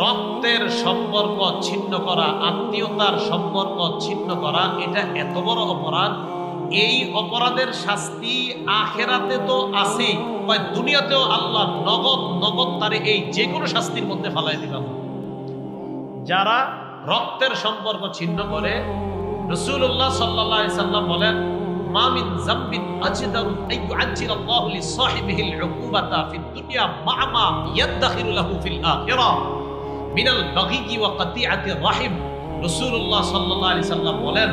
রক্তের সম্পর্ক ছিন্ন করা, আত্মীয়তার সম্পর্ক ছিন্ন করা, এটা এত বড় অপরাধ। এই অপরাধের শাস্তি আখেরাতে তো আছে, দুনিয়াতেও আল্লাহ নগদ নগদ তারে এই যে কোনো শাস্তির মধ্যে ফালাই দিলাম। যারা রক্তের সম্পর্ক ছিন্ন করে, রাসূলুল্লাহ সাল্লাল্লাহু আলাইহি সাল্লাম বলেন, মা মিন যামবিন আজদারু আইয়ুআজ্জিলাল্লাহু লিসাহিবিহিল উকুবাতা ফিদ দুনিয়া মা মা ইয়াদখিরু লাহু ফিল আখিরাহ মিনাল বাগি ওয়া কাতিআতির রাহিম। রাসূলুল্লাহ সাল্লাল্লাহু আলাইহি সাল্লাম বলেন,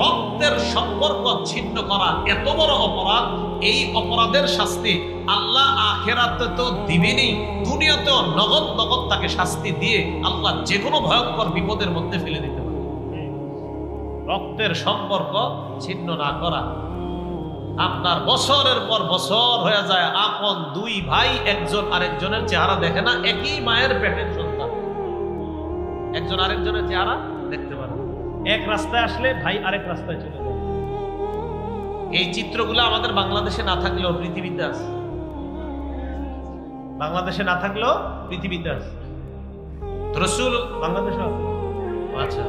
রক্তের সম্পর্ক ছিন্ন করা এত বড় অপরাধ, এই অপরাধের শাস্তি আল্লাহ আখিরাতে তো দিবেনই, দুনিয়াতেও নগদ নগদ তাকে শাস্তি দিয়ে আল্লাহ যে কোনো ভয়ঙ্কর বিপদের মধ্যে ফেলে দিতে পারে। রক্তের সম্পর্ক ছিন্ন না করা। আপনার বছরের পর বছর হয়ে যায়, আপন দুই ভাই একজন আরেকজনের চেহারা দেখে না, একই মায়ের পেটের সন্তান, একজন আরেকজনের চেহারা দেখতে পারে। এক রাস্তায় আসলে ভাই আরেক রাস্তায় চলে যায়। এই চিত্রগুলো আমাদের বাংলাদেশে না থাকলেও পৃথিবীতে আছে, বাংলাদেশে না থাকলেও পৃথিবীতে আছে। রাসূল বাংলাদেশে আছে। আচ্ছা,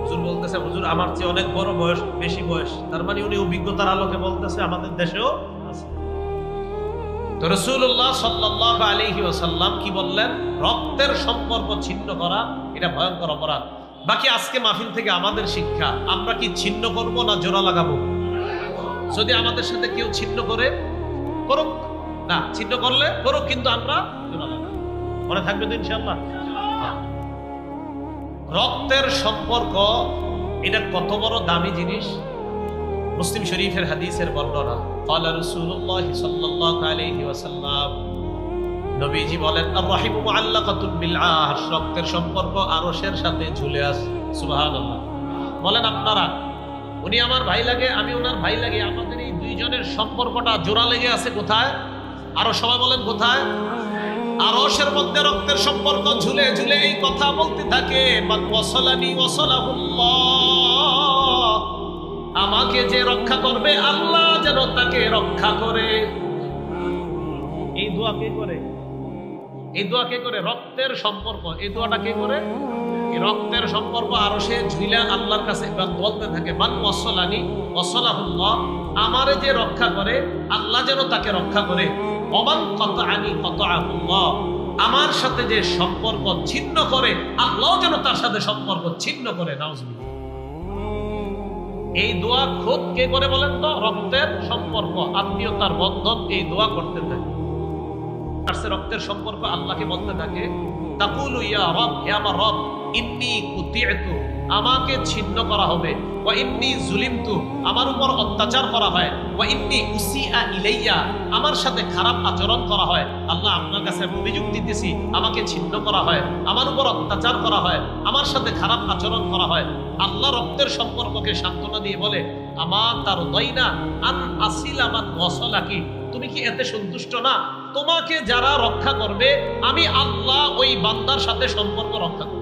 হুজুর বলতেছে, হুজুর আমার চেয়ে অনেক বড় বয়স, বেশি বয়স, তার মানে উনি অভিজ্ঞতার আলোকে বলতেছে আমাদের দেশেও আছে। তো রাসূলুল্লাহ সাল্লাল্লাহু আলাইহি ওয়াসাল্লাম কি বললেন? রক্তের সম্পর্ক ছিন্ন করা এটা ভয়ঙ্কর অপরাধ। বাকি আজকে মাহফিল থেকে আমাদের শিক্ষা, আমরা কি ছিন্ন করব না জোড়া লাগাবো? যদি আমাদের সাথে কেউ ছিন্ন করে করুক, না ছিন্ন করলে করুক, কিন্তু আমরা জোড়া লাগাবো। মনে থাকবে তো ইনশাআল্লাহ? রক্তের সম্পর্ক এটা কত বড় দামি জিনিস। মুসলিম শরীফের হাদিসের বর্ণনা, ক্বালা রাসূলুল্লাহ সাল্লাল্লাহু আলাইহি ওয়াসাল্লাম, নবীজি বলেন, আর-রাহিমু মুআল্লাকাতুন বিল আরশ, রক্তের সম্পর্ক আরশের সাথে ঝুলে আছে। সুবহানাল্লাহ। বলেন আপনারা, উনি আমার ভাই লাগে, আমি ওনার ভাই লাগে, আমাদের এই দুইজনের সম্পর্কটা জোড়া লেগে আছে কোথায়? আরো সবাই বলেন কোথায়? আরশের মধ্যে রক্তের সম্পর্ক ঝুলে ঝুলে এই কথা বলতে থাকে, মান ওয়াসালানি ওয়াসালাহুল্লাহ, আমাকে যে রক্ষা করবে আল্লাহ যেন তাকে রক্ষা করে। এই দোয়া কে করে? এই দোয়া কে করে? রক্তের সম্পর্ক, এই দোয়াটা কে করে? এই রক্তের সম্পর্ক আরশে ঝুলে আল্লাহর কাছে বলতে থাকে, মান ওয়াসালানি ওয়াসালাহুল্লাহ, আমারে যে রক্ষা করে আল্লাহ যেন তাকে রক্ষা করে। ওমান কাতাআনি কাতাআহুল্লাহ, আমার সাথে যে সম্পর্ক ছিন্ন করে আল্লাহ যেন তার সাথে সম্পর্ক ছিন্ন করে। নাউজুবিল্লাহ। এই দোয়া খোদ কে করে বলেন তো? রক্তের সম্পর্ক, আত্মীয়তার বন্ধন, এই দোয়া করতে থাকে। রক্তের সম্পর্ক আল্লাহকে বলতে থাকে, তাকুলু ইয়া রব, হে আমার রব, ইন্নী কুতিআতু, আমাকে ছিন্ন করা হবে, ওয়া ইন্নী যুলিমতু, আমার উপর অত্যাচার করা হয়, ওয়া ইন্নী উসিআ ইলাইয়া, আমার সাথে খারাপ আচরণ করা হয়। আল্লাহ আপনার কাছে অভিযোগ দিতেছি, আমাকে ছিন্ন করা হয়, আমার উপর অত্যাচার করা হয়, আমার সাথে খারাপ আচরণ করা হয়। আল্লাহ রক্তের সম্পর্ককে সান্ত্বনা দিয়ে বলে, আমার তার দইনা আন আসিলা মান ওয়াসালাকি, তুমি কি এতে সন্তুষ্ট না? তোমাকে যারা রক্ষা করবে আমি আল্লাহ ওই বান্দার সাথে সম্পর্ক রক্ষা করব।